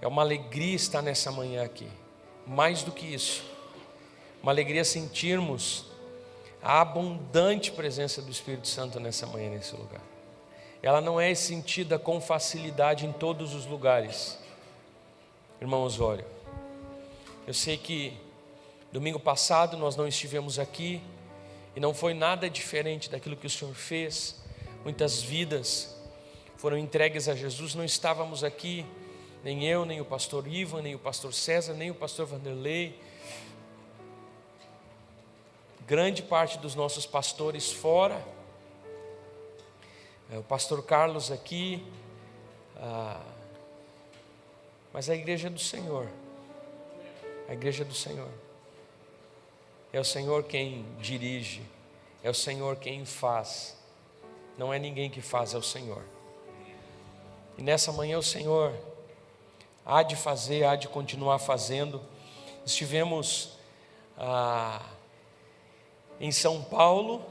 É uma alegria estar nessa manhã aqui. Mais do que isso, uma alegria sentirmos a abundante presença do Espírito Santo nessa manhã, nesse lugar. Ela não é sentida com facilidade em todos os lugares. Irmão Osório, eu sei que domingo passado nós não estivemos aqui e não foi nada diferente daquilo que o Senhor fez. Muitas vidas foram entregues a Jesus. Não estávamos aqui, nem eu, nem o pastor Ivan, nem o pastor César, nem o pastor Vanderlei. Grande parte dos nossos pastores fora. O pastor Carlos aqui. Mas a igreja é do Senhor. A igreja é do Senhor. É o Senhor quem dirige. É o Senhor quem faz. Não é ninguém que faz, é o Senhor. E nessa manhã o Senhor há de fazer, há de continuar fazendo. Estivemos em São Paulo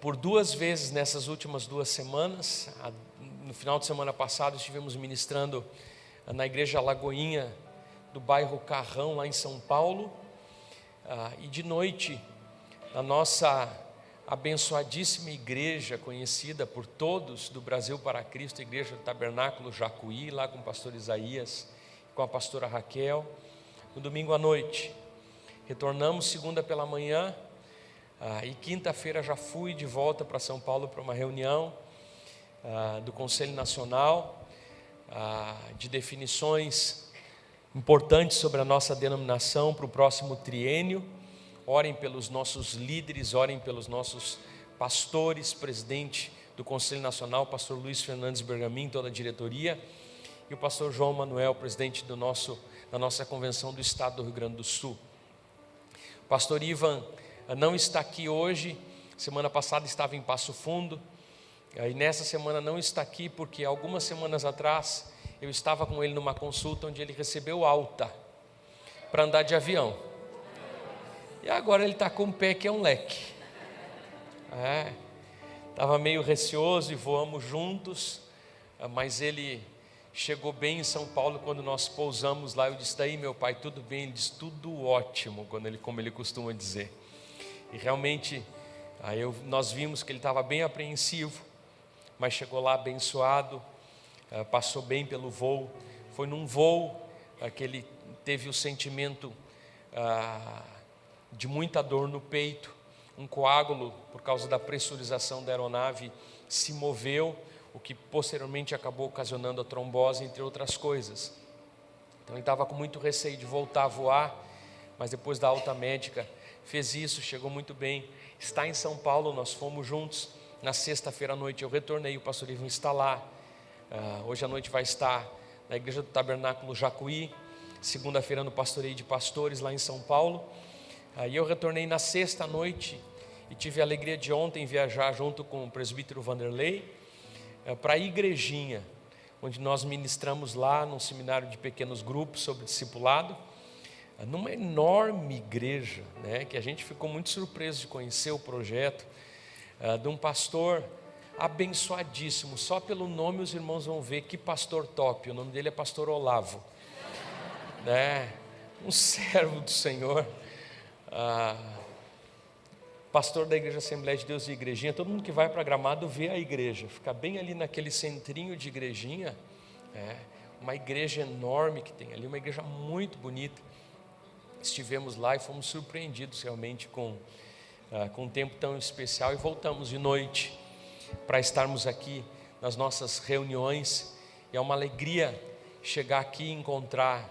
por 2 vezes nessas últimas 2 semanas. No final de semana passado estivemos ministrando na igreja Lagoinha do bairro Carrão, lá em São Paulo. E de noite, na nossa abençoadíssima igreja, conhecida por todos do Brasil para Cristo, a Igreja do Tabernáculo Jacuí, lá com o pastor Isaías, com a pastora Raquel. No domingo à noite, retornamos segunda pela manhã, e quinta-feira já fui de volta para São Paulo para uma reunião do Conselho Nacional de definições importantes sobre a nossa denominação para o próximo triênio. Orem pelos nossos líderes, orem pelos nossos pastores, presidente do Conselho Nacional, pastor Luiz Fernandes Bergamin, toda a diretoria, e o pastor João Manuel, presidente da nossa convenção do estado do Rio Grande do Sul. O pastor Ivan não está aqui hoje, semana passada estava em Passo Fundo, e nessa semana não está aqui porque algumas semanas atrás eu estava com ele numa consulta onde ele recebeu alta para andar de avião. E agora ele está com um pé que é um leque. Estava meio receoso e voamos juntos, mas ele chegou bem em São Paulo. Quando nós pousamos lá, eu disse: daí meu pai, tudo bem? Ele disse: tudo ótimo, como ele costuma dizer. E realmente nós vimos que ele estava bem apreensivo, mas chegou lá abençoado, passou bem pelo voo. Foi num voo que ele teve o sentimento de muita dor no peito. Um coágulo, por causa da pressurização da aeronave, se moveu, o que posteriormente acabou ocasionando a trombose, entre outras coisas. Então ele estava com muito receio de voltar a voar, mas depois da alta médica fez isso, chegou muito bem. Está em São Paulo, nós fomos juntos. Na sexta-feira à noite eu retornei, o pastor Ivan está lá. Hoje à noite vai estar na igreja do Tabernáculo Jacuí. Segunda-feira no pastoreio de pastores lá em São Paulo. Aí eu retornei na sexta noite e tive a alegria de ontem viajar junto com o presbítero Vanderlei para a igrejinha, onde nós ministramos lá num seminário de pequenos grupos sobre discipulado, numa enorme igreja, né, que a gente ficou muito surpreso de conhecer o projeto de um pastor abençoadíssimo. Só pelo nome os irmãos vão ver que pastor top. O nome dele é pastor Olavo, né? Um servo do Senhor, pastor da igreja Assembleia de Deus de Igrejinha. Todo mundo que vai para Gramado vê a igreja, fica bem ali naquele centrinho de Igrejinha, uma igreja enorme que tem ali, uma igreja muito bonita. Estivemos lá e fomos surpreendidos realmente com um tempo tão especial, e voltamos de noite para estarmos aqui nas nossas reuniões. E é uma alegria chegar aqui e encontrar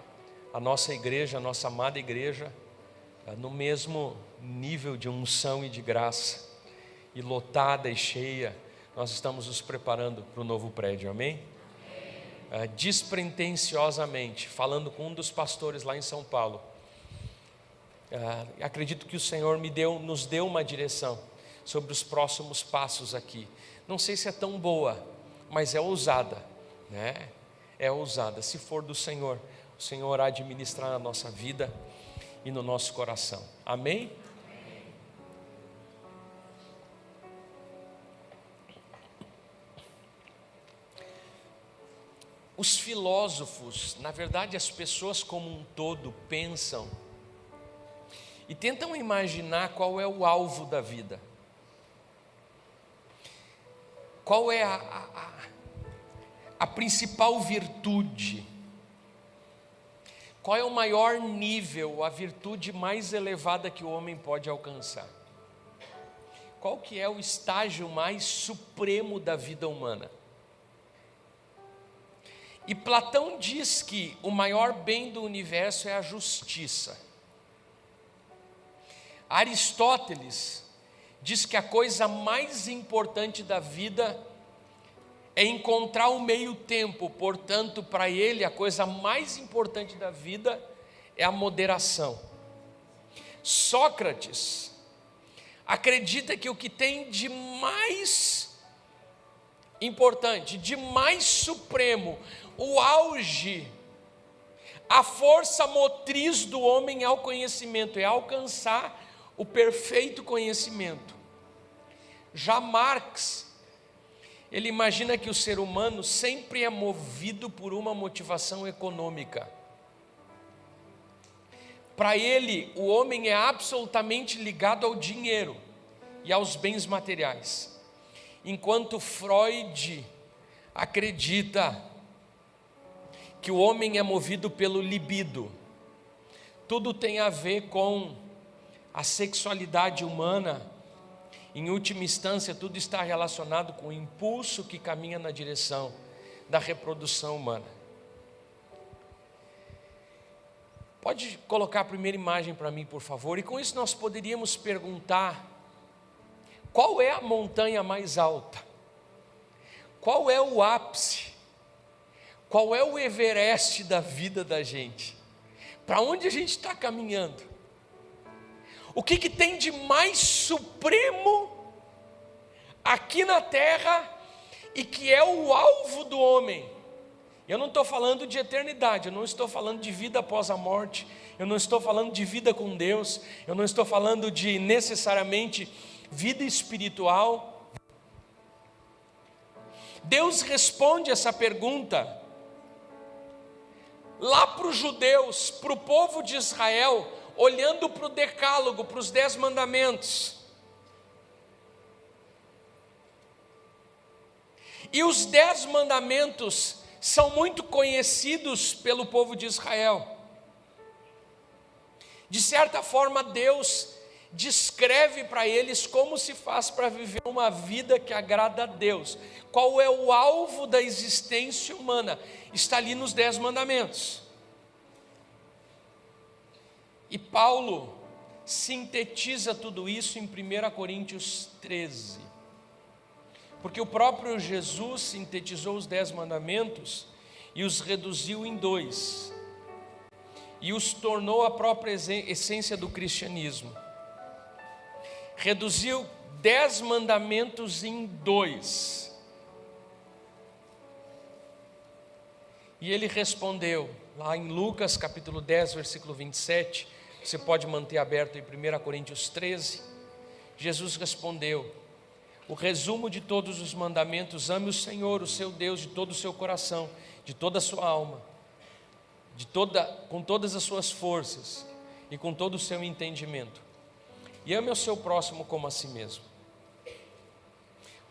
a nossa igreja, a nossa amada igreja, no mesmo nível de unção e de graça, e lotada e cheia. Nós estamos nos preparando para o novo prédio, amém? Despretensiosamente, falando com um dos pastores lá em São Paulo, acredito que o Senhor nos deu uma direção sobre os próximos passos aqui. Não sei se é tão boa, mas é ousada, né? É ousada. Se for do Senhor, o Senhor há de ministrar na nossa vida e no nosso coração, amém? os filósofos, na verdade as pessoas como um todo, pensam e tentam imaginar qual é o alvo da vida. Qual é a principal virtude? Qual é o maior nível, a virtude mais elevada que o homem pode alcançar? Qual que é o estágio mais supremo da vida humana? E Platão diz que o maior bem do universo é a justiça. Aristóteles diz que a coisa mais importante da vida é encontrar o meio tempo, portanto, para ele, a coisa mais importante da vida é a moderação. Sócrates acredita que o que tem de mais importante, de mais supremo, o auge, a força motriz do homem é o conhecimento, é alcançar o perfeito conhecimento. Já Marx, ele imagina que o ser humano sempre é movido por uma motivação econômica. Para ele, o homem é absolutamente ligado ao dinheiro e aos bens materiais. Enquanto Freud acredita que o homem é movido pelo libido. Tudo tem a ver com a sexualidade humana. Em última instância, tudo está relacionado com o impulso que caminha na direção da reprodução humana. Pode colocar a primeira imagem para mim, por favor? E com isso nós poderíamos perguntar: qual é a montanha mais alta? Qual é o ápice? Qual é o Everest da vida da gente? Para onde a gente está caminhando? O que tem de mais supremo aqui na terra e que é o alvo do homem? Eu não estou falando de eternidade, eu não estou falando de vida após a morte, eu não estou falando de vida com Deus, eu não estou falando de necessariamente vida espiritual. Deus responde essa pergunta lá para os judeus, para o povo de Israel, olhando para o decálogo, para os 10 mandamentos. E os 10 mandamentos são muito conhecidos pelo povo de Israel. De certa forma, Deus descreve para eles como se faz para viver uma vida que agrada a Deus. Qual é o alvo da existência humana? Está ali nos 10 mandamentos. E Paulo sintetiza tudo isso em 1 Coríntios 13. Porque o próprio Jesus sintetizou os 10 mandamentos e os reduziu em 2. E os tornou a própria essência do cristianismo. Reduziu 10 mandamentos em 2. E ele respondeu, lá em Lucas capítulo 10, versículo 27, você pode manter aberto em 1 Coríntios 13, Jesus respondeu: o resumo de todos os mandamentos: ame o Senhor, o seu Deus, de todo o seu coração, de toda a sua alma, com todas as suas forças e com todo o seu entendimento, e ame o seu próximo como a si mesmo.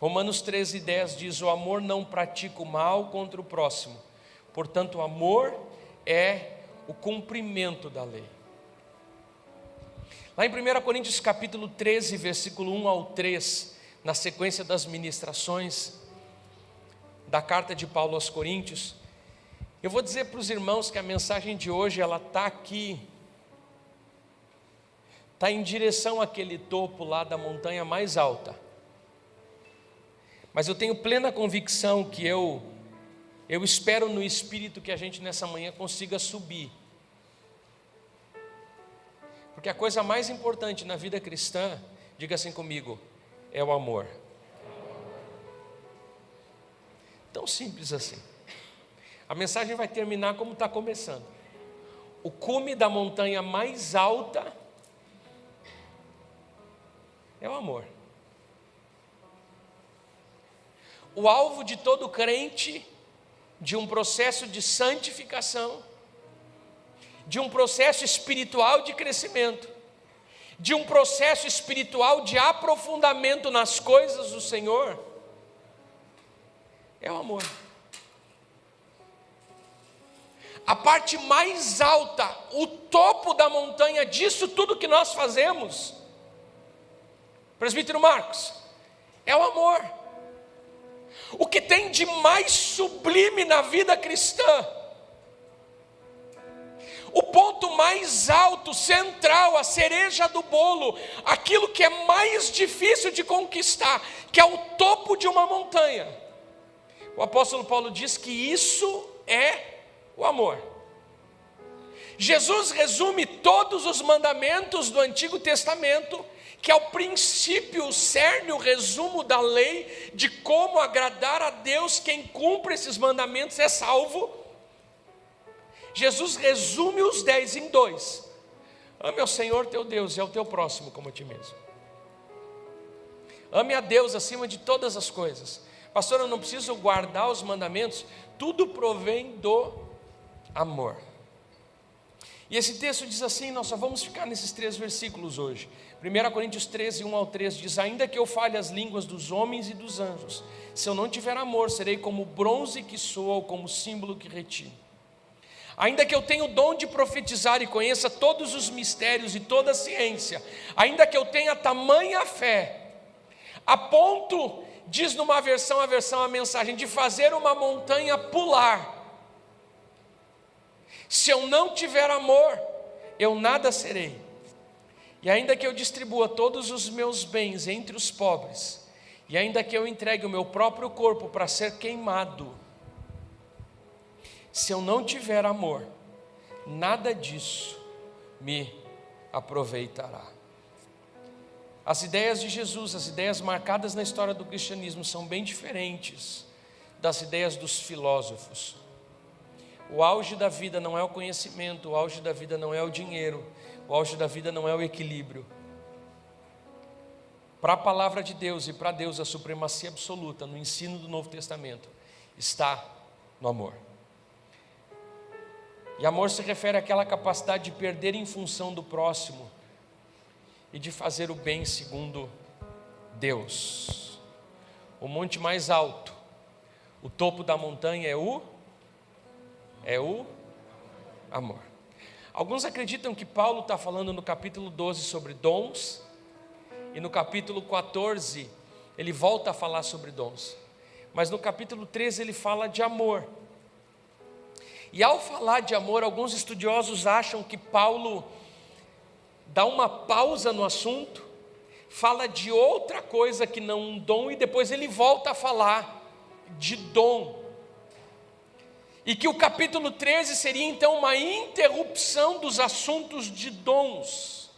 Romanos 13:10 diz: o amor não pratica o mal contra o próximo, portanto o amor é o cumprimento da lei. Lá em 1 Coríntios capítulo 13, versículo 1 ao 3, na sequência das ministrações da carta de Paulo aos Coríntios, eu vou dizer para os irmãos que a mensagem de hoje, ela está aqui, está em direção àquele topo lá da montanha mais alta. Mas eu tenho plena convicção que eu espero no Espírito que a gente nessa manhã consiga subir. Porque a coisa mais importante na vida cristã, diga assim comigo, é o amor. Tão simples assim. A mensagem vai terminar como está começando. O cume da montanha mais alta é o amor. O alvo de todo crente de um processo de santificação, de um processo espiritual de crescimento, de um processo espiritual de aprofundamento nas coisas do Senhor, é o amor. A parte mais alta, o topo da montanha disso tudo que nós fazemos, presbítero Marcos, é o amor. O que tem de mais sublime na vida cristã, o ponto mais alto, central, a cereja do bolo, aquilo que é mais difícil de conquistar, que é o topo de uma montanha. O apóstolo Paulo diz que isso é o amor. Jesus resume todos os mandamentos do Antigo Testamento, que é o princípio, o cerne, o resumo da lei, de como agradar a Deus. Quem cumpre esses mandamentos é salvo. Jesus resume os 10 em 2. Ame ao Senhor teu Deus e ao teu próximo como a ti mesmo. Ame a Deus acima de todas as coisas. Pastor, eu não preciso guardar os mandamentos. Tudo provém do amor. E esse texto diz assim, nós só vamos ficar nesses 3 versículos hoje. 1 Coríntios 13, 1 ao 3 diz: ainda que eu fale as línguas dos homens e dos anjos, se eu não tiver amor, serei como bronze que soa ou como símbolo que retine. Ainda que eu tenha o dom de profetizar e conheça todos os mistérios e toda a ciência, ainda que eu tenha tamanha fé, a ponto, diz numa versão, a mensagem, de fazer uma montanha pular, se eu não tiver amor, eu nada serei. E ainda que eu distribua todos os meus bens entre os pobres, e ainda que eu entregue o meu próprio corpo para ser queimado, se eu não tiver amor, nada disso me aproveitará. As ideias de Jesus, as ideias marcadas na história do cristianismo, são bem diferentes das ideias dos filósofos. O auge da vida não é o conhecimento, o auge da vida não é o dinheiro, o auge da vida não é o equilíbrio. Para a palavra de Deus e para Deus, a supremacia absoluta no ensino do Novo Testamento está no amor. E amor se refere àquela capacidade de perder em função do próximo e de fazer o bem segundo Deus. O monte mais alto, o topo da montanha é o amor. Alguns acreditam que Paulo está falando no capítulo 12 sobre dons, e no capítulo 14 ele volta a falar sobre dons, mas no capítulo 13 ele fala de amor. E ao falar de amor, alguns estudiosos acham que Paulo dá uma pausa no assunto, fala de outra coisa que não um dom, e depois ele volta a falar de dom. E que o capítulo 13 seria então uma interrupção dos assuntos de dons.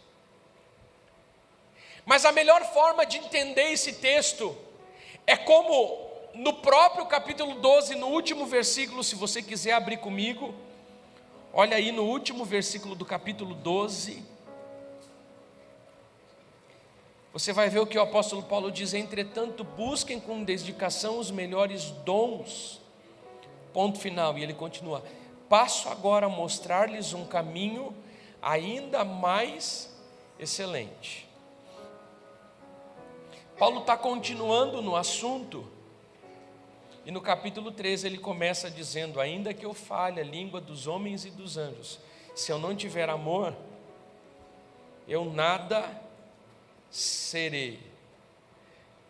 Mas a melhor forma de entender esse texto é como no próprio capítulo 12, no último versículo, se você quiser abrir comigo, olha aí no último versículo do capítulo 12, você vai ver o que o apóstolo Paulo diz: entretanto, busquem com dedicação os melhores dons, ponto final. E ele continua: passo agora a mostrar-lhes um caminho ainda mais excelente. Paulo está continuando no assunto, e no capítulo 13 ele começa dizendo: ainda que eu fale a língua dos homens e dos anjos, se eu não tiver amor, eu nada serei.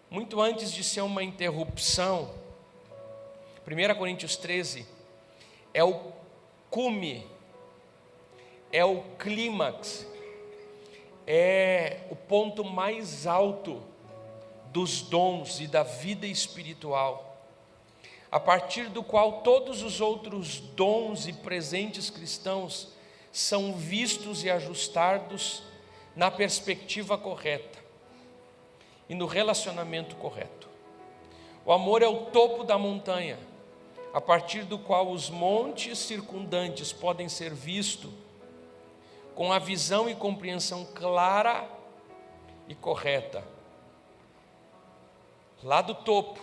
Muito antes de ser uma interrupção, 1 Coríntios 13 é o cume, é o clímax, é o ponto mais alto dos dons e da vida espiritual, a partir do qual todos os outros dons e presentes cristãos são vistos e ajustados na perspectiva correta e no relacionamento correto. O amor é o topo da montanha, a partir do qual os montes circundantes podem ser vistos com a visão e compreensão clara e correta. Lá do topo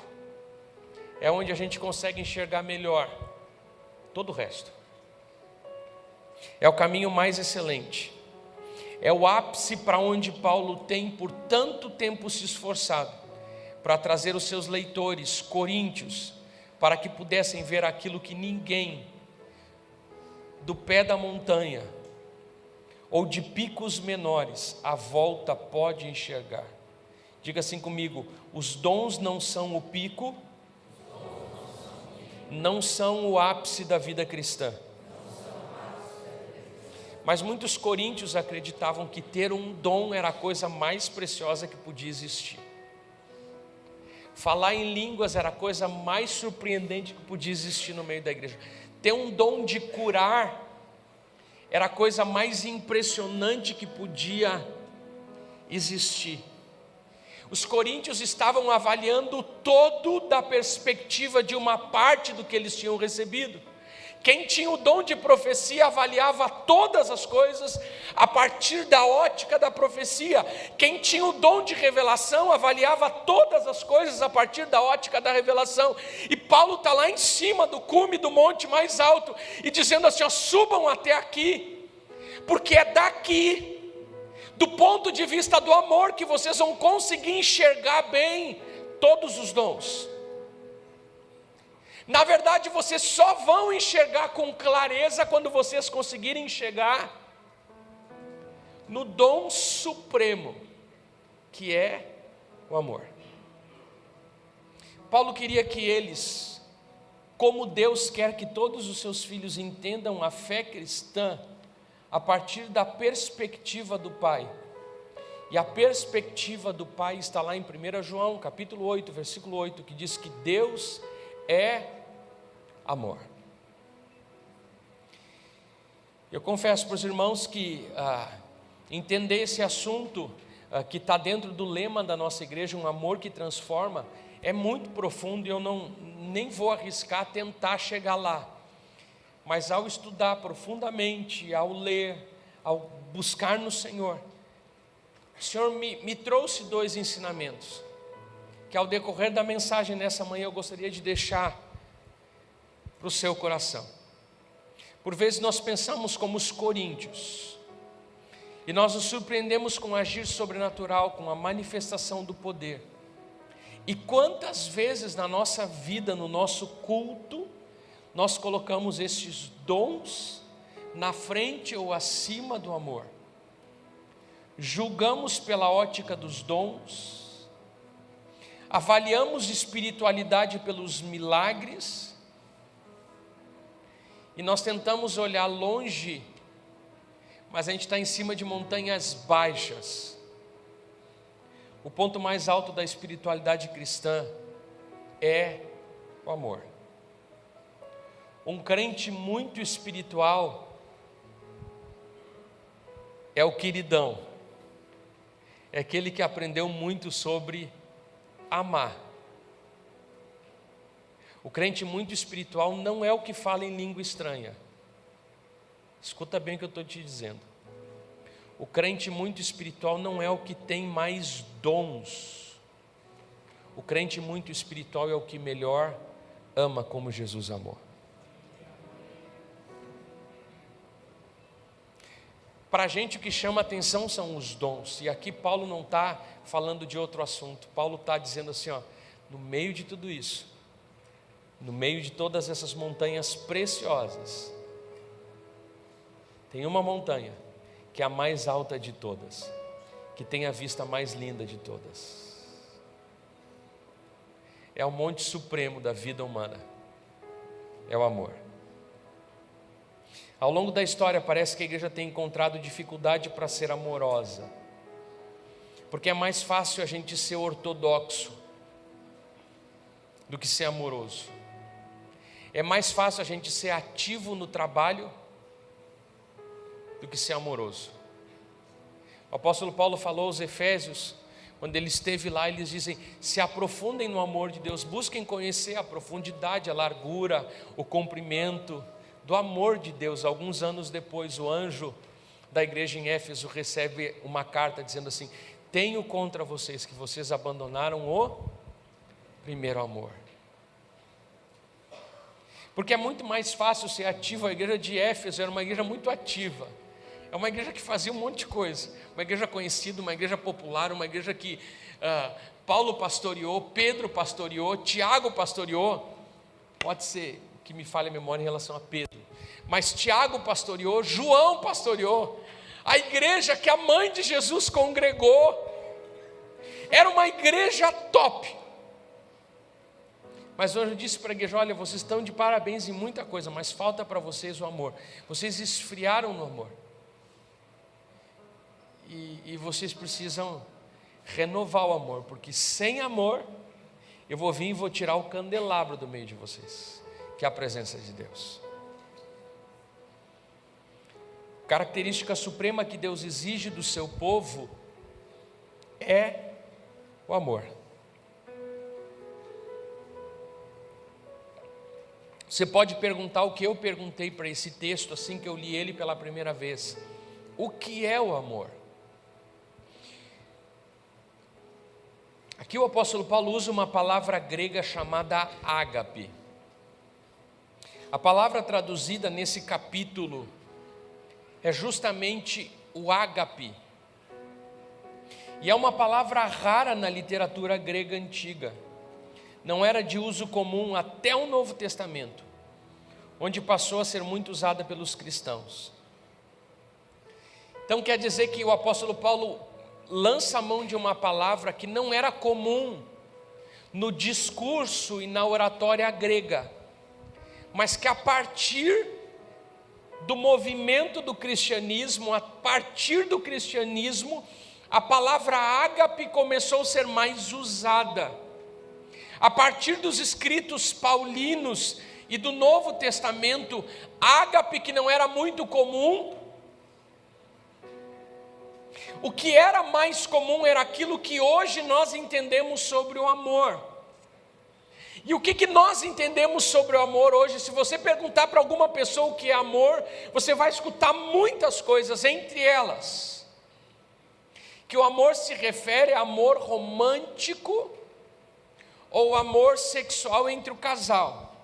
é onde a gente consegue enxergar melhor todo o resto. É o caminho mais excelente. É o ápice para onde Paulo tem por tanto tempo se esforçado, para trazer os seus leitores, coríntios, para que pudessem ver aquilo que ninguém, do pé da montanha, ou de picos menores, à volta pode enxergar. Diga assim comigo: os dons não são o pico, não são o ápice da vida cristã. Mas muitos coríntios acreditavam que ter um dom era a coisa mais preciosa que podia existir. Falar em línguas era a coisa mais surpreendente que podia existir no meio da igreja. Ter um dom de curar era a coisa mais impressionante que podia existir. Os coríntios estavam avaliando todo da perspectiva de uma parte do que eles tinham recebido. Quem tinha o dom de profecia avaliava todas as coisas a partir da ótica da profecia. Quem tinha o dom de revelação avaliava todas as coisas a partir da ótica da revelação. E Paulo está lá em cima do cume do monte mais alto e dizendo assim: ó, subam até aqui, porque é daqui, do ponto de vista do amor, que vocês vão conseguir enxergar bem todos os dons. Na verdade, vocês só vão enxergar com clareza quando vocês conseguirem enxergar no dom supremo, que é o amor. Paulo queria que eles, como Deus quer que todos os seus filhos entendam a fé cristã a partir da perspectiva do Pai. E a perspectiva do Pai está lá em 1 João, capítulo 8, versículo 8, que diz que Deus é amor. Eu confesso para os irmãos que entender esse assunto que está dentro do lema da nossa igreja, um amor que transforma, é muito profundo e eu nem vou arriscar tentar chegar lá. Mas ao estudar profundamente, ao ler, ao buscar no Senhor, o Senhor me trouxe 2 ensinamentos, que ao decorrer da mensagem nessa manhã eu gostaria de deixar para o seu coração. Por vezes nós pensamos como os coríntios, e nós nos surpreendemos com o agir sobrenatural, com a manifestação do poder. E quantas vezes na nossa vida, no nosso culto, nós colocamos esses dons na frente ou acima do amor. Julgamos pela ótica dos dons, avaliamos espiritualidade pelos milagres, e nós tentamos olhar longe, mas a gente está em cima de montanhas baixas. O ponto mais alto da espiritualidade cristã é o amor. Um crente muito espiritual é o queridão, é aquele que aprendeu muito sobre amar. O crente muito espiritual não é o que fala em língua estranha. Escuta bem o que eu estou te dizendo. O crente muito espiritual não é o que tem mais dons. O crente muito espiritual é o que melhor ama como Jesus amou. Para a gente o que chama atenção são os dons. E aqui Paulo não está falando de outro assunto. Paulo está dizendo assim, ó, no meio de tudo isso, no meio de todas essas montanhas preciosas, tem uma montanha que é a mais alta de todas, que tem a vista mais linda de todas. É o monte supremo da vida humana, é o amor. Ao longo da história parece que a igreja tem encontrado dificuldade para ser amorosa, porque é mais fácil a gente ser ortodoxo do que ser amoroso. É mais fácil a gente ser ativo no trabalho do que ser amoroso. O apóstolo Paulo falou aos Efésios, quando ele esteve lá, eles dizem: se aprofundem no amor de Deus, busquem conhecer a profundidade, a largura, o comprimento do amor de Deus. Alguns anos depois, o anjo da igreja em Éfeso recebe uma carta dizendo assim: tenho contra vocês que vocês abandonaram o primeiro amor. Porque é muito mais fácil ser ativo. A igreja de Éfeso era uma igreja muito ativa. É uma igreja que fazia um monte de coisa. Uma igreja conhecida, uma igreja popular, uma igreja que Paulo pastoreou, Pedro pastoreou, Tiago pastoreou. Pode ser que me falhe a memória em relação a Pedro. Mas Tiago pastoreou, João pastoreou. A igreja que a mãe de Jesus congregou. Era uma igreja top. Mas hoje eu disse para a igreja: olha, vocês estão de parabéns em muita coisa, mas falta para vocês o amor. Vocês esfriaram no amor. E vocês precisam renovar o amor, porque sem amor, eu vou vir e vou tirar o candelabro do meio de vocês, que é a presença de Deus. Característica suprema que Deus exige do seu povo é o amor. Você pode perguntar o que eu perguntei para esse texto assim que eu li ele pela primeira vez: o que é o amor? Aqui o apóstolo Paulo usa uma palavra grega chamada ágape. A palavra traduzida nesse capítulo é justamente o ágape. E é uma palavra rara na literatura grega antiga. Não era de uso comum até o Novo Testamento, onde passou a ser muito usada pelos cristãos. Então quer dizer que o apóstolo Paulo lança a mão de uma palavra que não era comum no discurso e na oratória grega, mas que a partir do movimento do cristianismo, a partir do cristianismo, a palavra ágape começou a ser mais usada. A partir dos escritos paulinos e do Novo Testamento, ágape, que não era muito comum, o que era mais comum era aquilo que hoje nós entendemos sobre o amor. E o que nós entendemos sobre o amor hoje? Se você perguntar para alguma pessoa o que é amor, você vai escutar muitas coisas, entre elas que o amor se refere a amor romântico ou amor sexual entre o casal.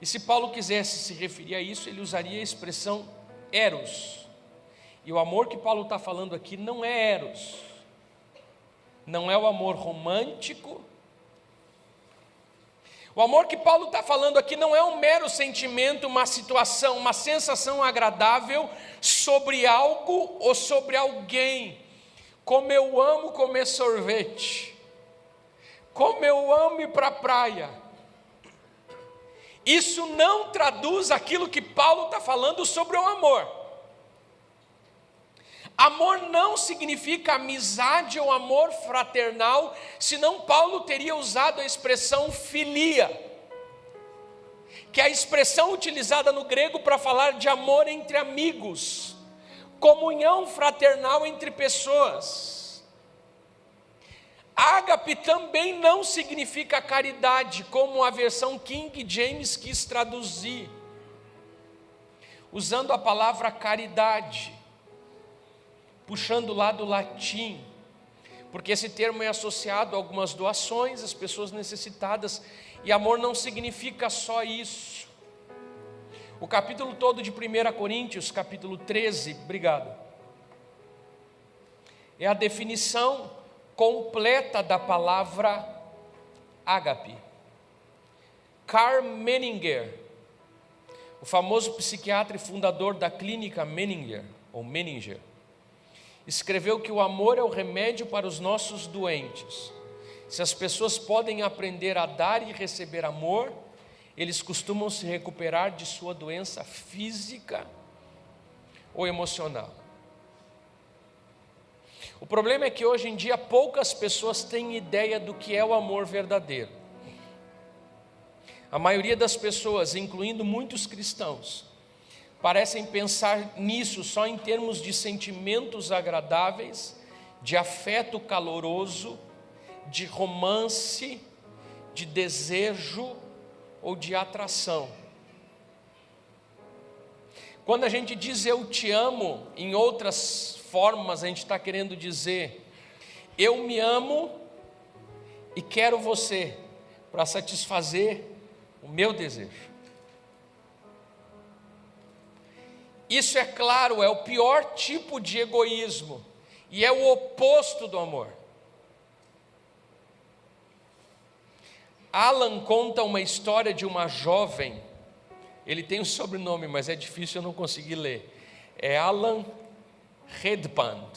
E se Paulo quisesse se referir a isso, ele usaria a expressão eros. E o amor que Paulo está falando aqui não é eros, não é o amor romântico. O amor que Paulo está falando aqui não é um mero sentimento, uma situação, uma sensação agradável sobre algo ou sobre alguém. Como eu amo comer sorvete, como eu amo ir para a praia. Isso não traduz aquilo que Paulo está falando sobre o amor. Amor não significa amizade ou amor fraternal, senão Paulo teria usado a expressão filia, que é a expressão utilizada no grego para falar de amor entre amigos, comunhão fraternal entre pessoas. Ágape também não significa caridade, como a versão King James quis traduzir, usando a palavra caridade, puxando lá do latim, porque esse termo é associado a algumas doações às pessoas necessitadas, e amor não significa só isso. O capítulo todo de 1 Coríntios, capítulo 13, obrigado, é a definição completa da palavra ágape. Karl Menninger, o famoso psiquiatra e fundador da clínica Menninger, ou Menninger, escreveu que o amor é o remédio para os nossos doentes. Se as pessoas podem aprender a dar e receber amor, eles costumam se recuperar de sua doença física ou emocional. O problema é que hoje em dia poucas pessoas têm ideia do que é o amor verdadeiro. A maioria das pessoas, incluindo muitos cristãos, parecem pensar nisso só em termos de sentimentos agradáveis, de afeto caloroso, de romance, de desejo ou de atração. Quando a gente diz eu te amo, em outras formas a gente está querendo dizer eu me amo e quero você para satisfazer o meu desejo. Isso, é claro, é o pior tipo de egoísmo e é o oposto do amor. Alan conta uma história de uma jovem, ele tem um sobrenome, mas é difícil, eu não consegui ler. É Alan Redband,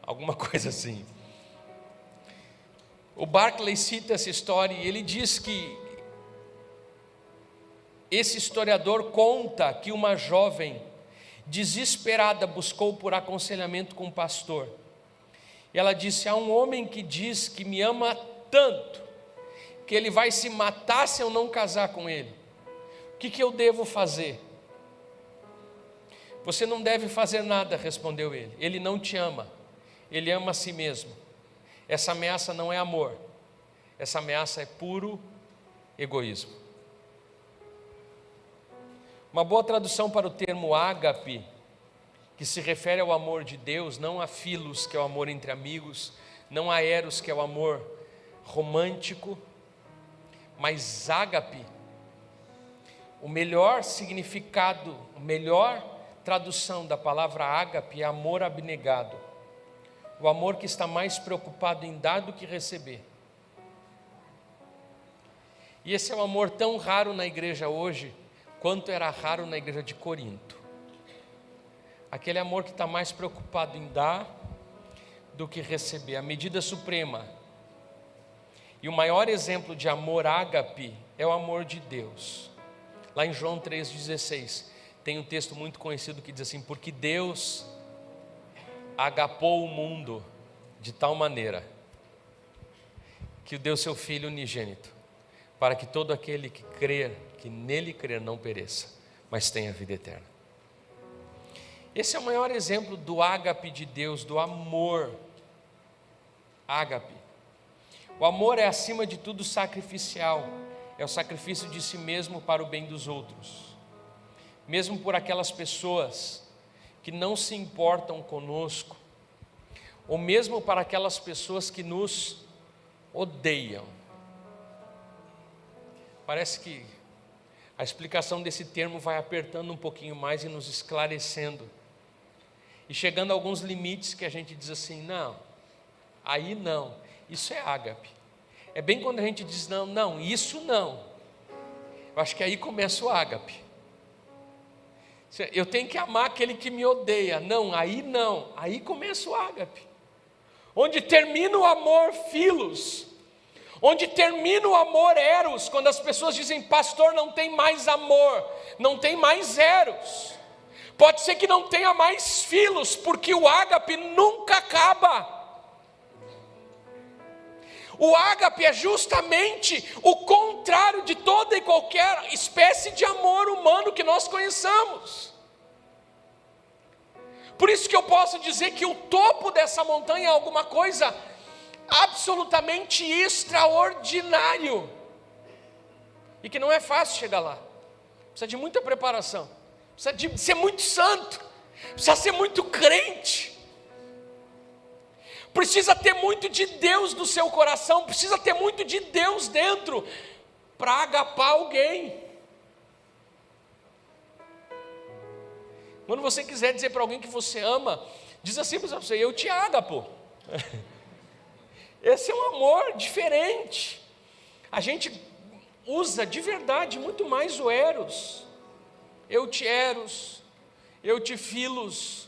alguma coisa assim. O Barclay cita essa história e ele diz que esse historiador conta que uma jovem desesperada buscou por aconselhamento com um pastor. E ela disse: há um homem que diz que me ama tanto, que ele vai se matar se eu não casar com ele. O que eu devo fazer? Você não deve fazer nada, respondeu ele. Ele não te ama, ele ama a si mesmo. Essa ameaça não é amor, essa ameaça é puro egoísmo. Uma boa tradução para o termo ágape, que se refere ao amor de Deus, não a filos, que é o amor entre amigos, não a eros, que é o amor romântico, mas ágape, o melhor significado, a melhor tradução da palavra ágape é amor abnegado, o amor que está mais preocupado em dar do que receber. E esse é um amor tão raro na igreja hoje, quanto era raro na igreja de Corinto. Aquele amor que está mais preocupado em dar do que receber, a medida suprema. E o maior exemplo de amor ágape é o amor de Deus. Lá em João 3,16, tem um texto muito conhecido que diz assim: porque Deus agapou o mundo de tal maneira que deu seu Filho unigênito, para que todo aquele que crer, que nele crer, não pereça, mas tenha vida eterna. Esse é o maior exemplo do ágape de Deus, do amor ágape. O amor é, acima de tudo, sacrificial, é o sacrifício de si mesmo para o bem dos outros, mesmo por aquelas pessoas que não se importam conosco, ou mesmo para aquelas pessoas que nos odeiam. Parece que a explicação desse termo vai apertando um pouquinho mais e nos esclarecendo, e chegando a alguns limites que a gente diz assim: não, aí não, isso é ágape. É bem quando a gente diz não, isso não, eu acho que aí começa o ágape. Eu tenho que amar aquele que me odeia, não, aí começa o ágape. Onde termina o amor filos, onde termina o amor eros, quando as pessoas dizem: pastor, não tem mais amor, não tem mais eros. Pode ser que não tenha mais filos, porque o ágape nunca acaba. O ágape é justamente o contrário de toda e qualquer espécie de amor humano que nós conheçamos. Por isso que eu posso dizer que o topo dessa montanha é alguma coisa absolutamente extraordinário, e que não é fácil chegar lá, precisa de muita preparação, precisa de ser muito santo, precisa ser muito crente, precisa ter muito de Deus no seu coração, precisa ter muito de Deus dentro, para agapar alguém. Quando você quiser dizer para alguém que você ama, diz assim para você: eu te agapo. Esse é um amor diferente. A gente usa de verdade muito mais o eros. Eu te eros, eu te filos.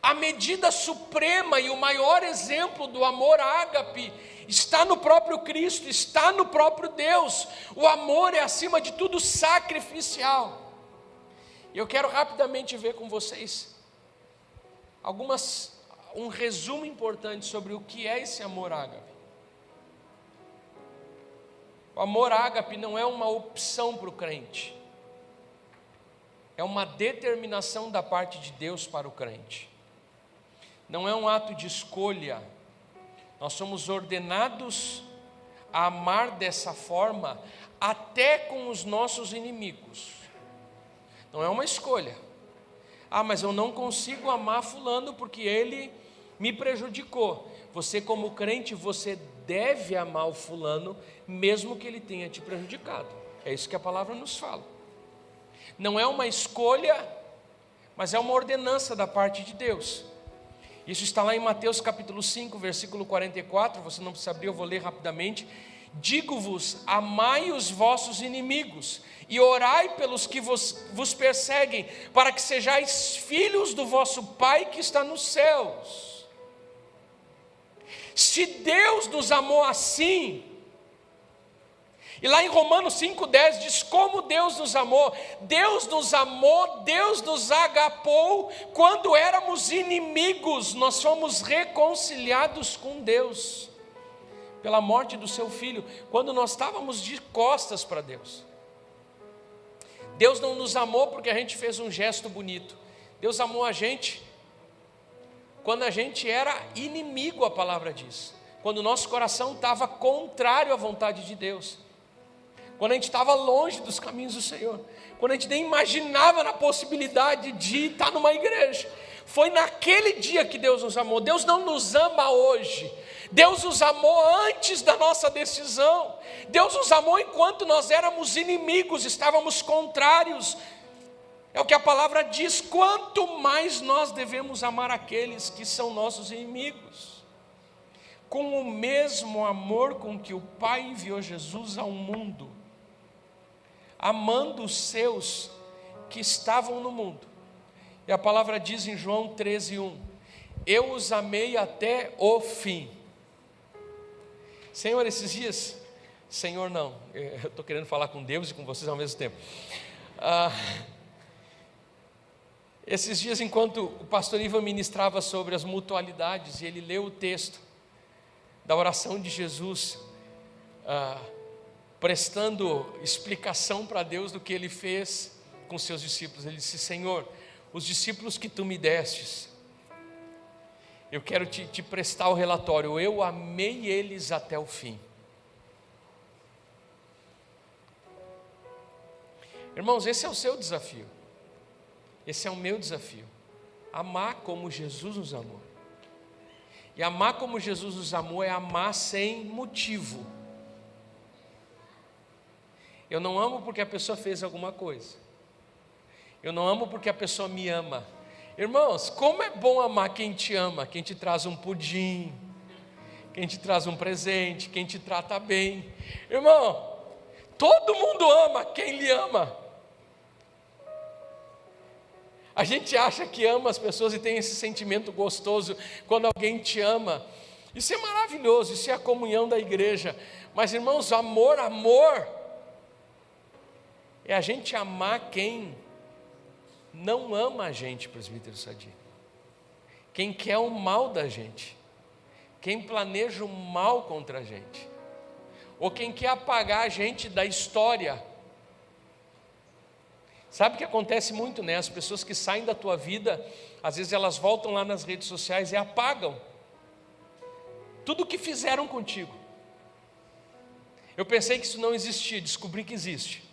A medida suprema e o maior exemplo do amor ágape está no próprio Cristo, está no próprio Deus. O amor é, acima de tudo, sacrificial. E eu quero rapidamente ver com vocês um resumo importante sobre o que é esse amor ágape. O amor ágape não é uma opção para o crente, é uma determinação da parte de Deus para o crente. Não é um ato de escolha. Nós somos ordenados a amar dessa forma, até com os nossos inimigos. Não é uma escolha. Mas eu não consigo amar fulano porque ele me prejudicou. Você, como crente, você deve amar o fulano, mesmo que ele tenha te prejudicado. É isso que a palavra nos fala. Não é uma escolha, mas é uma ordenança da parte de Deus. Isso está lá em Mateus capítulo 5, versículo 44, você não precisa abrir, eu vou ler rapidamente. Digo-vos, amai os vossos inimigos, e orai pelos que vos perseguem, para que sejais filhos do vosso Pai que está nos céus. Se Deus nos amou assim, e lá em Romanos 5,10 diz como Deus nos amou, Deus nos agapou, quando éramos inimigos, nós fomos reconciliados com Deus, pela morte do seu Filho, quando nós estávamos de costas para Deus. Deus não nos amou porque a gente fez um gesto bonito, Deus amou a gente quando a gente era inimigo, a palavra diz, quando o nosso coração estava contrário à vontade de Deus, quando a gente estava longe dos caminhos do Senhor, quando a gente nem imaginava na possibilidade de estar numa igreja. Foi naquele dia que Deus nos amou. Deus não nos ama hoje, Deus nos amou antes da nossa decisão. Deus nos amou enquanto nós éramos inimigos, estávamos contrários. É o que a palavra diz, quanto mais nós devemos amar aqueles que são nossos inimigos. Com o mesmo amor com que o Pai enviou Jesus ao mundo, amando os seus que estavam no mundo. E a palavra diz em João 13:1, eu os amei até o fim. Senhor, esses dias, Senhor não, eu estou querendo falar com Deus e com vocês ao mesmo tempo. Esses dias, enquanto o pastor Ivan ministrava sobre as mutualidades, e ele leu o texto da oração de Jesus, prestando explicação para Deus do que ele fez com seus discípulos. Ele disse, Senhor, os discípulos que tu me destes, eu quero te prestar o relatório, eu amei eles até o fim. Irmãos, esse é o seu desafio, esse é o meu desafio, amar como Jesus nos amou. E amar como Jesus nos amou é amar sem motivo. Eu não amo porque a pessoa fez alguma coisa, eu não amo porque a pessoa me ama. Irmãos, como é bom amar quem te ama, quem te traz um pudim, quem te traz um presente, quem te trata bem. Irmão, todo mundo ama quem lhe ama. A gente acha que ama as pessoas e tem esse sentimento gostoso quando alguém te ama. Isso é maravilhoso, isso é a comunhão da igreja. Mas irmãos, amor é a gente amar quem não ama a gente, presbítero Sadi. Quem quer o mal da gente, quem planeja o mal contra a gente, ou quem quer apagar a gente da história. Sabe o que acontece muito, né? As pessoas que saem da tua vida, às vezes elas voltam lá nas redes sociais e apagam tudo o que fizeram contigo. Eu pensei que isso não existia, descobri que existe.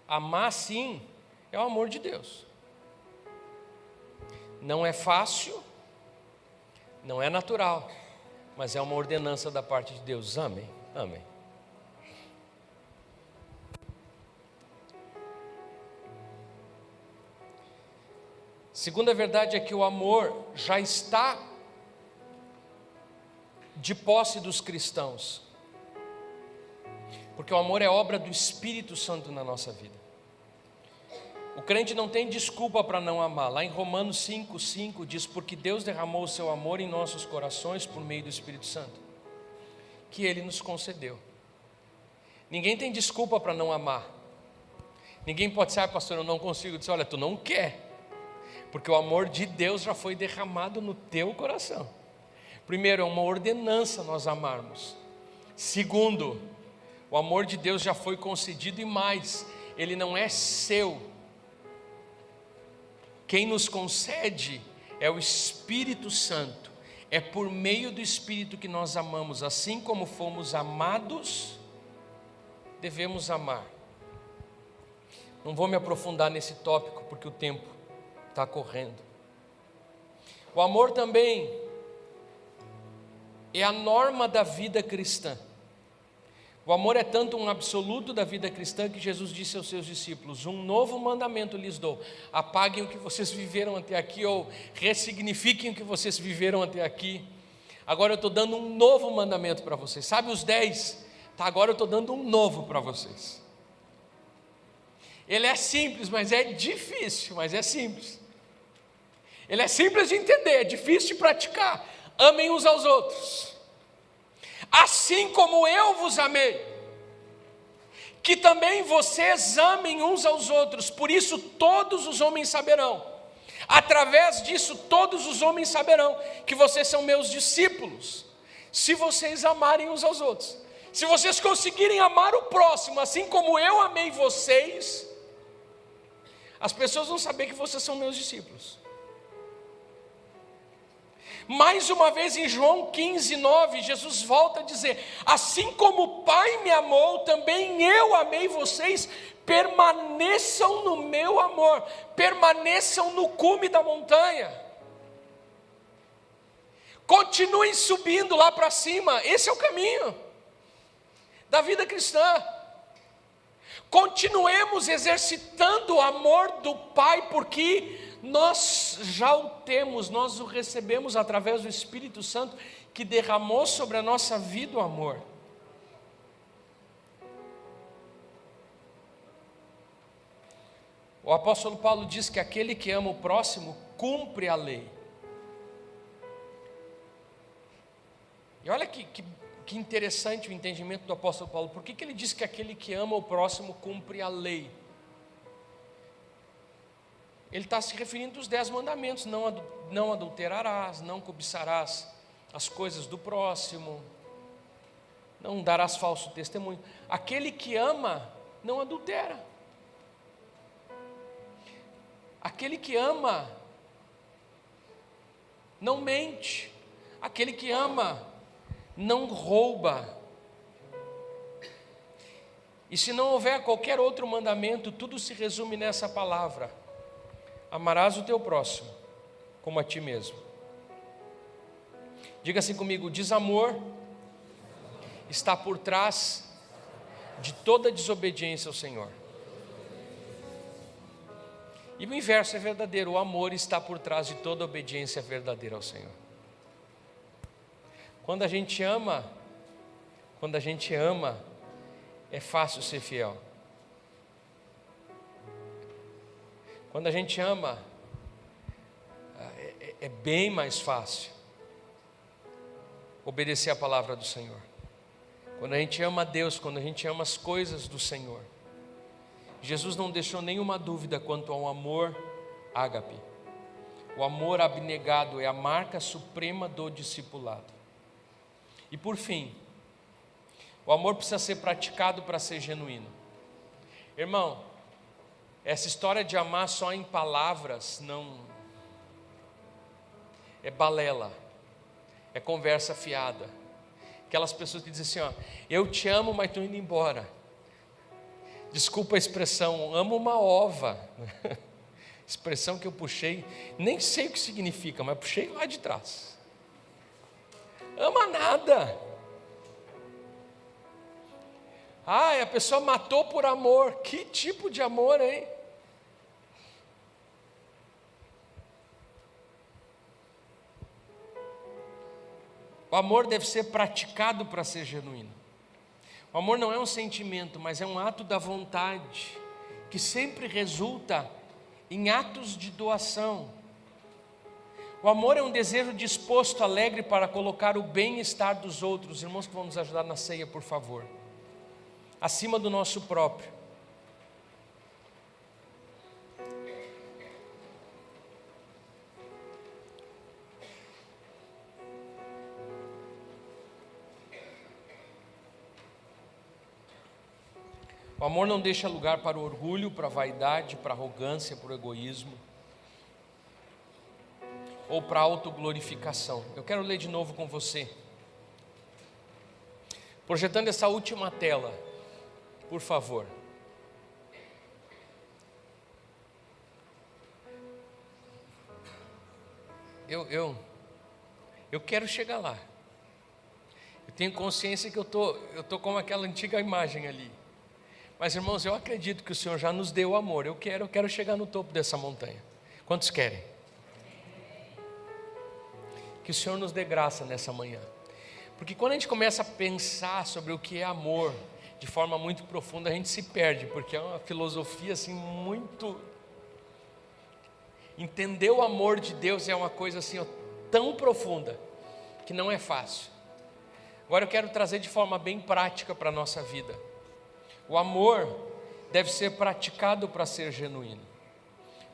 Amar sim é o amor de Deus. Não é fácil, não é natural, mas é uma ordenança da parte de Deus. Amém, amém. Segunda verdade é que o amor já está de posse dos cristãos, porque o amor é obra do Espírito Santo na nossa vida. O crente não tem desculpa para não amar. Lá em Romanos 5:5 diz, porque Deus derramou o seu amor em nossos corações por meio do Espírito Santo, que Ele nos concedeu. Ninguém tem desculpa para não amar. Ninguém pode dizer, pastor, eu não consigo. Diz, olha, tu não quer, porque o amor de Deus já foi derramado no teu coração. Primeiro, é uma ordenança nós amarmos. Segundo, o amor de Deus já foi concedido e mais, ele não é seu. Quem nos concede é o Espírito Santo. É por meio do Espírito que nós amamos. Assim como fomos amados, devemos amar. Não vou me aprofundar nesse tópico porque o tempo está correndo. O amor também é a norma da vida cristã. O amor é tanto um absoluto da vida cristã que Jesus disse aos seus discípulos: um novo mandamento lhes dou, apaguem o que vocês viveram até aqui, ou ressignifiquem o que vocês viveram até aqui. Agora eu estou dando um novo mandamento para vocês. Sabe os 10? Tá, agora eu estou dando um novo para vocês. Ele é simples, mas é difícil, mas é simples. Ele é simples de entender, é difícil de praticar. Amem uns aos outros, assim como eu vos amei, que também vocês amem uns aos outros. Por isso todos os homens saberão, através disso todos os homens saberão que vocês são meus discípulos, se vocês amarem uns aos outros. Se vocês conseguirem amar o próximo assim como eu amei vocês, as pessoas vão saber que vocês são meus discípulos. Mais uma vez em João 15:9, Jesus volta a dizer: assim como o Pai me amou, também eu amei vocês, permaneçam no meu amor, permaneçam no cume da montanha, continuem subindo lá para cima. Esse é o caminho da vida cristã. Continuemos exercitando o amor do Pai, porque nós já o temos, nós o recebemos através do Espírito Santo, que derramou sobre a nossa vida o amor. O apóstolo Paulo diz que aquele que ama o próximo cumpre a lei. E olha que interessante o entendimento do apóstolo Paulo. Por que ele diz que aquele que ama o próximo cumpre a lei? Ele está se referindo aos 10 mandamentos: não adulterarás, não cobiçarás as coisas do próximo, não darás falso testemunho. Aquele que ama não adultera. Aquele que ama não mente. Aquele que ama não rouba. E se não houver qualquer outro mandamento, tudo se resume nessa palavra: amarás o teu próximo como a ti mesmo. Diga assim comigo: desamor está por trás de toda desobediência ao Senhor. E o inverso é verdadeiro: o amor está por trás de toda obediência verdadeira ao Senhor. Quando a gente ama, é fácil ser fiel. Quando a gente ama, é bem mais fácil obedecer a palavra do Senhor. Quando a gente ama a Deus, quando a gente ama as coisas do Senhor. Jesus não deixou nenhuma dúvida quanto ao amor ágape. O amor abnegado é a marca suprema do discipulado. E por fim, o amor precisa ser praticado para ser genuíno. Irmão, essa história de amar só em palavras não é balela, é conversa fiada. Aquelas pessoas que dizem assim: ó, eu te amo, mas estou indo embora. Desculpa a expressão, amo uma ova. Expressão que eu puxei, nem sei o que significa, mas puxei lá de trás. Ama nada. A pessoa matou por amor. Que tipo de amor, hein? O amor deve ser praticado para ser genuíno. O amor não é um sentimento, mas é um ato da vontade, que sempre resulta em atos de doação. O amor é um desejo disposto, alegre para colocar o bem-estar dos outros. Irmãos que vão nos ajudar na ceia, por favor, acima do nosso próprio. O amor não deixa lugar para o orgulho, para a vaidade, para a arrogância, para o egoísmo ou para a autoglorificação. Eu quero ler de novo com você, projetando essa última tela, por favor. eu quero chegar lá. Eu tenho consciência que eu tô como aquela antiga imagem ali. Mas, irmãos, eu acredito que o Senhor já nos deu amor. Eu quero chegar no topo dessa montanha. Quantos querem? Que o Senhor nos dê graça nessa manhã. Porque quando a gente começa a pensar sobre o que é amor de forma muito profunda, a gente se perde, porque é uma filosofia assim muito... Entender o amor de Deus é uma coisa assim, ó, tão profunda, que não é fácil. Agora eu quero trazer de forma bem prática para a nossa vida. O amor deve ser praticado para ser genuíno.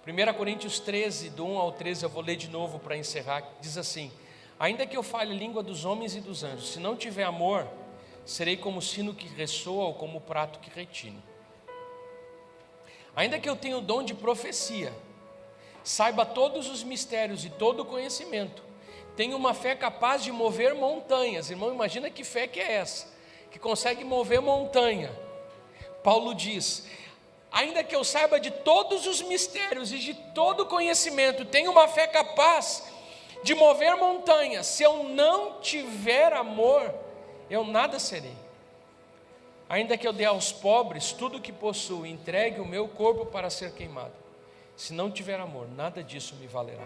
1 Coríntios 13, do 1 ao 13, eu vou ler de novo para encerrar, diz assim: ainda que eu fale a língua dos homens e dos anjos, se não tiver amor, serei como o sino que ressoa ou como o prato que retine. Ainda que eu tenha o dom de profecia, saiba todos os mistérios e todo o conhecimento, tenho uma fé capaz de mover montanhas. Irmão, imagina que fé que é essa, que consegue mover montanha. Paulo diz: ainda que eu saiba de todos os mistérios e de todo o conhecimento, tenho uma fé capaz de mover montanhas, se eu não tiver amor, eu nada serei. Ainda que eu dê aos pobres tudo o que possuo, entregue o meu corpo para ser queimado, se não tiver amor, nada disso me valerá.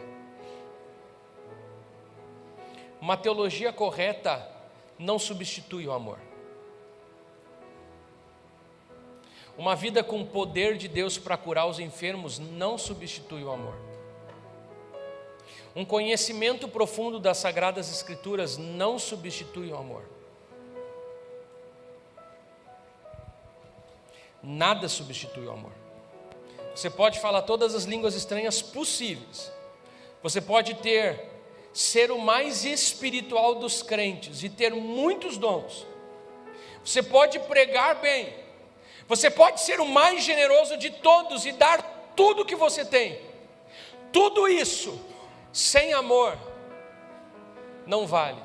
Uma teologia correta não substitui o amor. Uma vida com o poder de Deus para curar os enfermos não substitui o amor. Um conhecimento profundo das Sagradas Escrituras não substitui o amor. Nada substitui o amor. Você pode falar todas as línguas estranhas possíveis. Você pode ser o mais espiritual dos crentes e ter muitos dons. Você pode pregar bem. Você pode ser o mais generoso de todos e dar tudo o que você tem. Tudo isso, sem amor, não vale.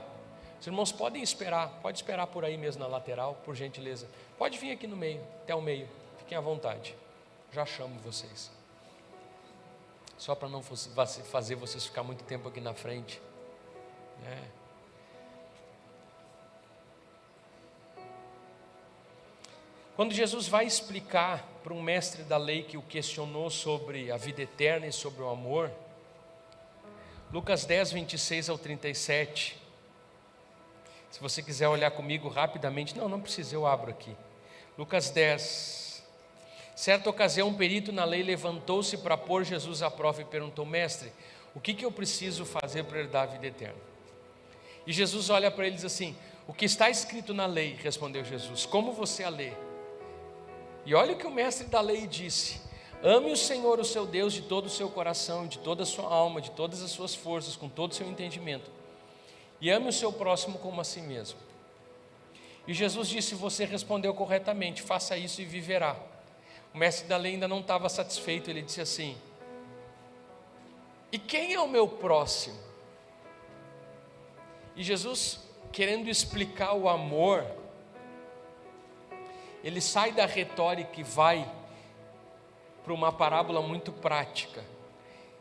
Os irmãos podem esperar, pode esperar por aí mesmo na lateral, por gentileza. Pode vir aqui no meio, até o meio, fiquem à vontade. Já chamo vocês. Só para não fazer vocês ficar muito tempo aqui na frente. Quando Jesus vai explicar para um mestre da lei que o questionou sobre a vida eterna e sobre o amor, Lucas 10, 26 ao 37, se você quiser olhar comigo rapidamente, não precisa, eu abro aqui. Lucas 10, certa ocasião um perito na lei levantou-se para pôr Jesus à prova e perguntou: mestre, o que eu preciso fazer para herdar a vida eterna? E Jesus olha para ele e diz assim: o que está escrito na lei, respondeu Jesus, como você a lê? E olha o que o mestre da lei disse: ame o Senhor, o seu Deus, de todo o seu coração, de toda a sua alma, de todas as suas forças, com todo o seu entendimento, e ame o seu próximo como a si mesmo. E Jesus disse: você respondeu corretamente, faça isso e viverá. O mestre da lei ainda não estava satisfeito, ele disse assim: e quem é o meu próximo? E Jesus, querendo explicar o amor, ele sai da retórica e vai para uma parábola muito prática.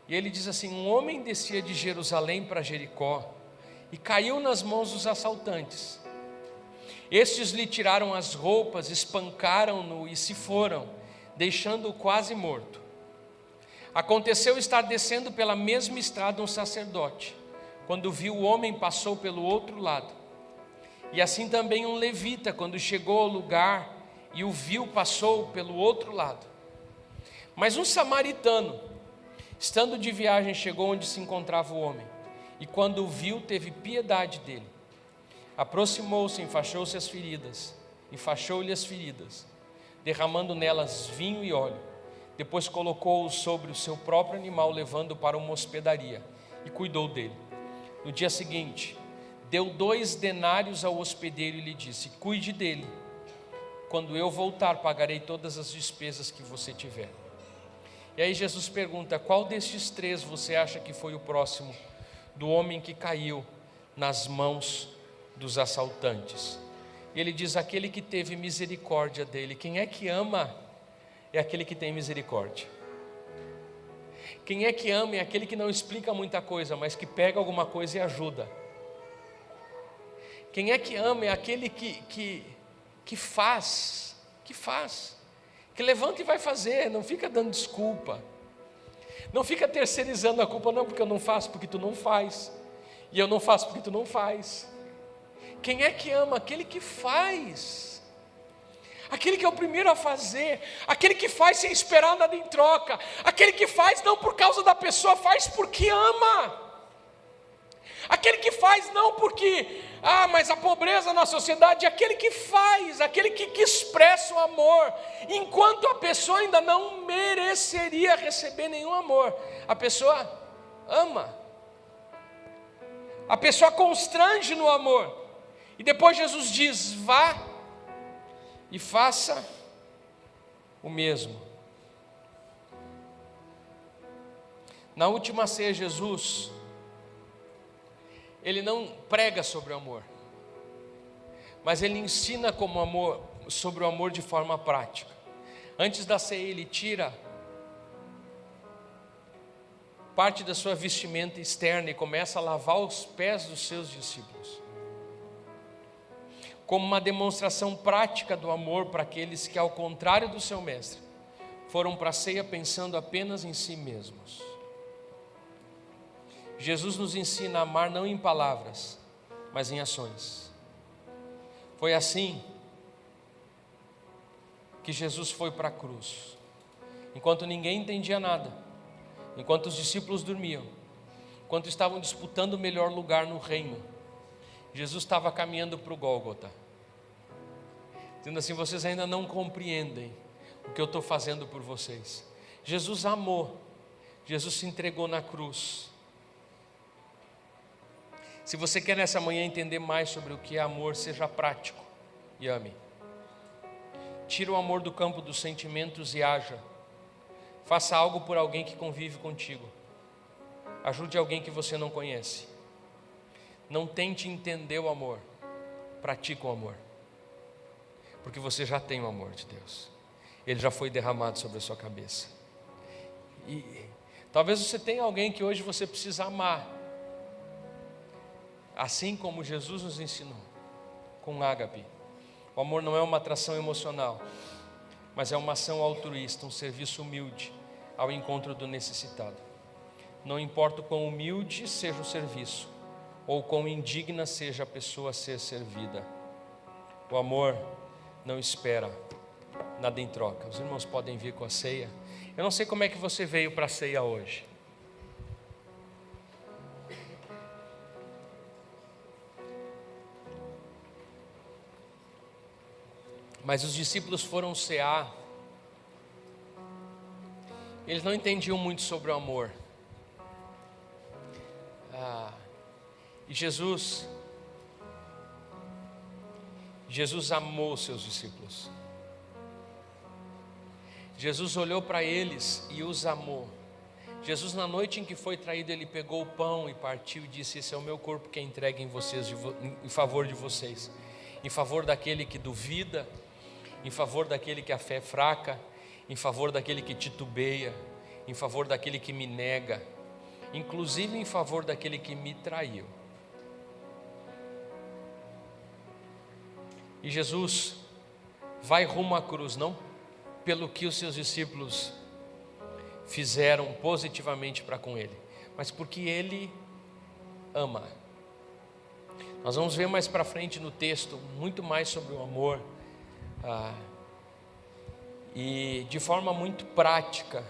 E ele diz assim: um homem descia de Jerusalém para Jericó e caiu nas mãos dos assaltantes. Estes lhe tiraram as roupas, espancaram-no e se foram, deixando-o quase morto. Aconteceu estar descendo pela mesma estrada um sacerdote. Quando viu o homem, passou pelo outro lado. E assim também um levita, quando chegou ao lugar e o viu, passou pelo outro lado. Mas um samaritano, estando de viagem, chegou onde se encontrava o homem, e quando o viu, teve piedade dele. Aproximou-se, enfaixou-lhe as feridas, derramando nelas vinho e óleo. Depois colocou-o sobre o seu próprio animal, levando-o para uma hospedaria, e cuidou dele. No dia seguinte, deu 2 denários ao hospedeiro e lhe disse: cuide dele. Quando eu voltar, pagarei todas as despesas que você tiver. E aí Jesus pergunta: qual destes 3 você acha que foi o próximo do homem que caiu nas mãos dos assaltantes? E ele diz: aquele que teve misericórdia dele. Quem é que ama? É aquele que tem misericórdia. Quem é que ama é aquele que não explica muita coisa, mas que pega alguma coisa e ajuda. Quem é que ama é aquele que faz, que levanta e vai fazer, não fica dando desculpa, não fica terceirizando a culpa, não, porque eu não faço, porque tu não faz, e eu não faço porque tu não faz. Quem é que ama? Aquele que faz, aquele que é o primeiro a fazer, aquele que faz sem esperar nada em troca, aquele que faz não por causa da pessoa, faz porque ama. Aquele que faz não porque, mas a pobreza na sociedade, aquele que faz, aquele que expressa o amor, enquanto a pessoa ainda não mereceria receber nenhum amor, a pessoa ama, a pessoa constrange no amor, e depois Jesus diz: vá e faça o mesmo. Na última ceia, Jesus, Ele não prega sobre o amor, mas Ele ensina sobre o amor de forma prática. Antes da ceia, Ele tira parte da sua vestimenta externa e começa a lavar os pés dos seus discípulos, como uma demonstração prática do amor para aqueles que, ao contrário do seu mestre, foram para a ceia pensando apenas em si mesmos. Jesus nos ensina a amar não em palavras, mas em ações. Foi assim que Jesus foi para a cruz. Enquanto ninguém entendia nada, enquanto os discípulos dormiam, enquanto estavam disputando o melhor lugar no reino, Jesus estava caminhando para o Gólgota, dizendo assim: vocês ainda não compreendem o que eu estou fazendo por vocês. Jesus amou, Jesus se entregou na cruz. Se você quer nessa manhã entender mais sobre o que é amor, seja prático e ame. Tira o amor do campo dos sentimentos e haja. Faça algo por alguém que convive contigo. Ajude alguém que você não conhece. Não tente entender o amor, pratique o amor, porque você já tem o amor de Deus. Ele já foi derramado sobre a sua cabeça. E talvez você tenha alguém que hoje você precisa amar, assim como Jesus nos ensinou, com ágape. O amor não é uma atração emocional, mas é uma ação altruísta, um serviço humilde ao encontro do necessitado. Não importa o quão humilde seja o serviço, ou quão indigna seja a pessoa a ser servida, o amor não espera nada em troca. Os irmãos podem vir com a ceia. Eu não sei como é que você veio para a ceia hoje. Mas os discípulos foram cear. Eles não entendiam muito sobre o amor. E Jesus amou seus discípulos. Jesus olhou para eles e os amou. Jesus, na noite em que foi traído, Ele pegou o pão e partiu e disse: esse é o meu corpo que é entregue em favor de vocês, em favor daquele que duvida, em favor daquele que a fé é fraca, em favor daquele que titubeia, em favor daquele que me nega, inclusive em favor daquele que me traiu. E Jesus vai rumo à cruz, não pelo que os seus discípulos fizeram positivamente para com Ele, mas porque Ele ama. Nós vamos ver mais para frente no texto muito mais sobre o amor, e de forma muito prática,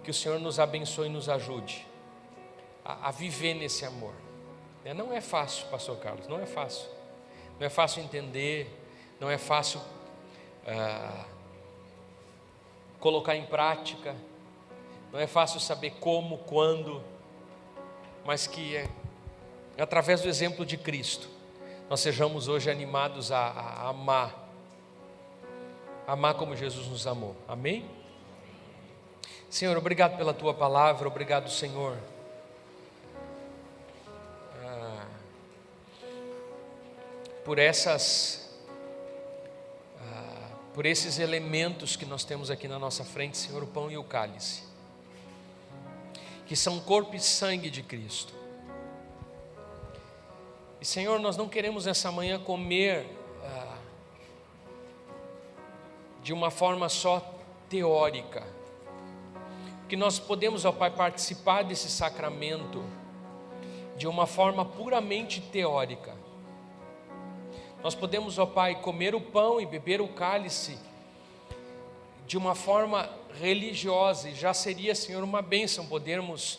que o Senhor nos abençoe e nos ajude a viver nesse amor. Não é fácil, pastor Carlos, não é fácil. Não é fácil entender, não é fácil colocar em prática, não é fácil saber como, quando, mas que através do exemplo de Cristo, nós sejamos hoje animados a amar como Jesus nos amou. Amém? Senhor, obrigado pela Tua palavra, obrigado, Senhor, por esses elementos que nós temos aqui na nossa frente, Senhor, o pão e o cálice. que são corpo e sangue de Cristo. E Senhor, nós não queremos nessa manhã comer de uma forma só teórica, que nós podemos, ó Pai, participar desse sacramento de uma forma puramente teórica. Nós podemos, ó Pai, comer o pão e beber o cálice de uma forma religiosa, e já seria, Senhor, uma bênção podermos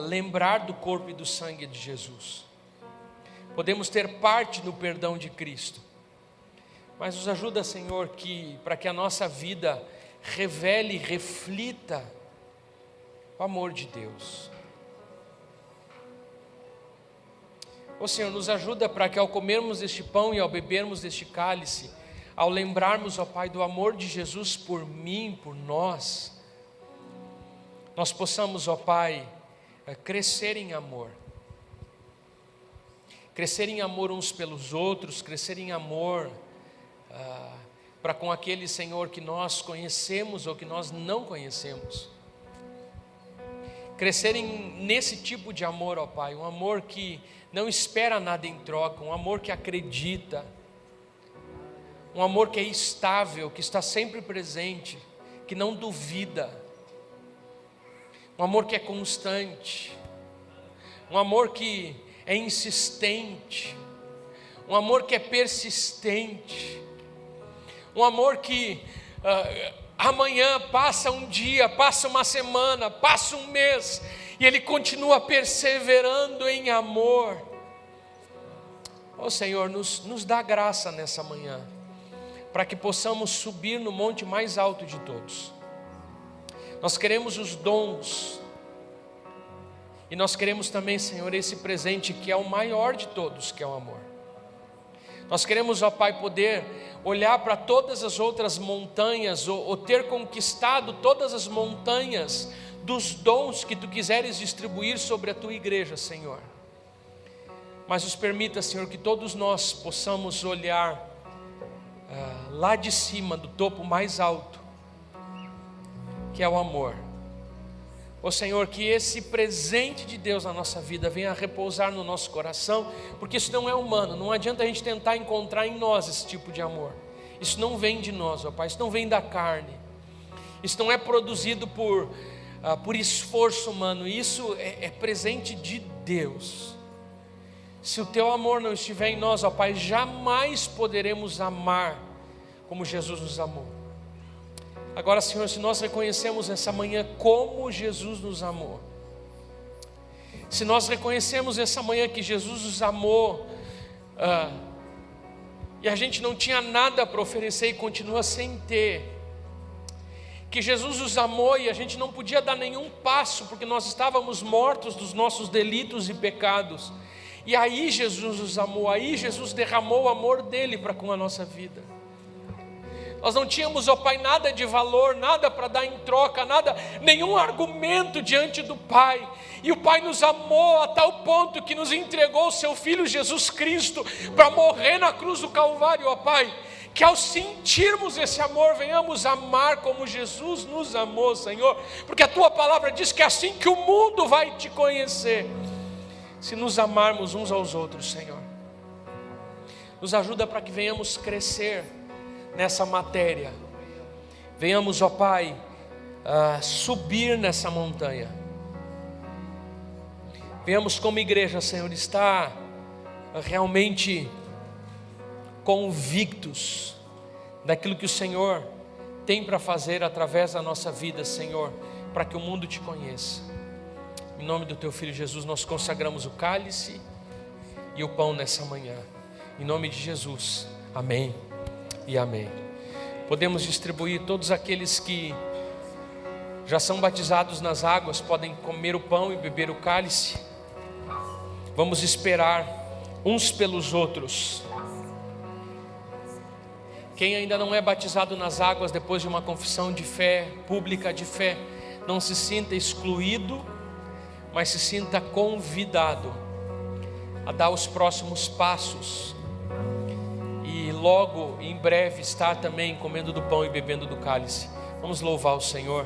lembrar do corpo e do sangue de Jesus. Podemos ter parte no perdão de Cristo. Mas nos ajuda, Senhor, para que a nossa vida revele, reflita o amor de Deus. Ó Senhor, nos ajuda para que ao comermos este pão e ao bebermos deste cálice, ao lembrarmos, ó Pai, do amor de Jesus por mim, por nós, nós possamos, ó Pai, crescer em amor. Crescer em amor uns pelos outros, crescer em amor para com aquele, Senhor, que nós conhecemos ou que nós não conhecemos. Crescer nesse tipo de amor, ó Pai, um amor que não espera nada em troca, um amor que acredita, um amor que é estável, que está sempre presente, que não duvida, um amor que é constante, um amor que é insistente, um amor que é persistente, um amor que amanhã passa um dia, passa uma semana, passa um mês, e ele continua perseverando em amor. Ó Senhor, nos dá graça nessa manhã, para que possamos subir no monte mais alto de todos. Nós queremos os dons, e nós queremos também, Senhor, esse presente que é o maior de todos, que é o amor. Nós queremos, ó Pai, poder olhar para todas as outras montanhas, ou ter conquistado todas as montanhas dos dons que Tu quiseres distribuir sobre a Tua igreja, Senhor. Mas nos permita, Senhor, que todos nós possamos olhar lá de cima, do topo mais alto, que é o amor. Ó Senhor, que esse presente de Deus na nossa vida venha a repousar no nosso coração, porque isso não é humano, não adianta a gente tentar encontrar em nós esse tipo de amor. Isso não vem de nós, ó Pai, isso não vem da carne, isso não é produzido por esforço humano, isso é presente de Deus. Se o Teu amor não estiver em nós, ó Pai, jamais poderemos amar como Jesus nos amou. Agora, Senhor, se nós reconhecemos nessa manhã como Jesus nos amou, se nós reconhecemos nessa manhã que Jesus nos amou, e a gente não tinha nada para oferecer e continua sem ter, que Jesus nos amou e a gente não podia dar nenhum passo, porque nós estávamos mortos dos nossos delitos e pecados, e aí Jesus nos amou, aí Jesus derramou o amor dele para com a nossa vida. Nós não tínhamos, ó Pai, nada de valor, nada para dar em troca, nada, nenhum argumento diante do Pai. E o Pai nos amou a tal ponto que nos entregou o Seu Filho Jesus Cristo para morrer na cruz do Calvário, ó Pai. Que ao sentirmos esse amor, venhamos amar como Jesus nos amou, Senhor. Porque a Tua palavra diz que é assim que o mundo vai Te conhecer, se nos amarmos uns aos outros, Senhor. Nos ajuda para que venhamos crescer nessa matéria, venhamos, ó Pai, subir nessa montanha, venhamos como igreja, Senhor, estar realmente convictos daquilo que o Senhor tem para fazer através da nossa vida, Senhor, para que o mundo Te conheça. Em nome do Teu Filho Jesus, nós consagramos o cálice e o pão nessa manhã, em nome de Jesus, amém e amém. Podemos distribuir, todos aqueles que já são batizados nas águas podem comer o pão e beber o cálice. Vamos esperar uns pelos outros. Quem ainda não é batizado nas águas depois de uma confissão de fé, pública de fé, não se sinta excluído, mas se sinta convidado a dar os próximos passos. E logo, em breve, estar também comendo do pão e bebendo do cálice. Vamos louvar o Senhor.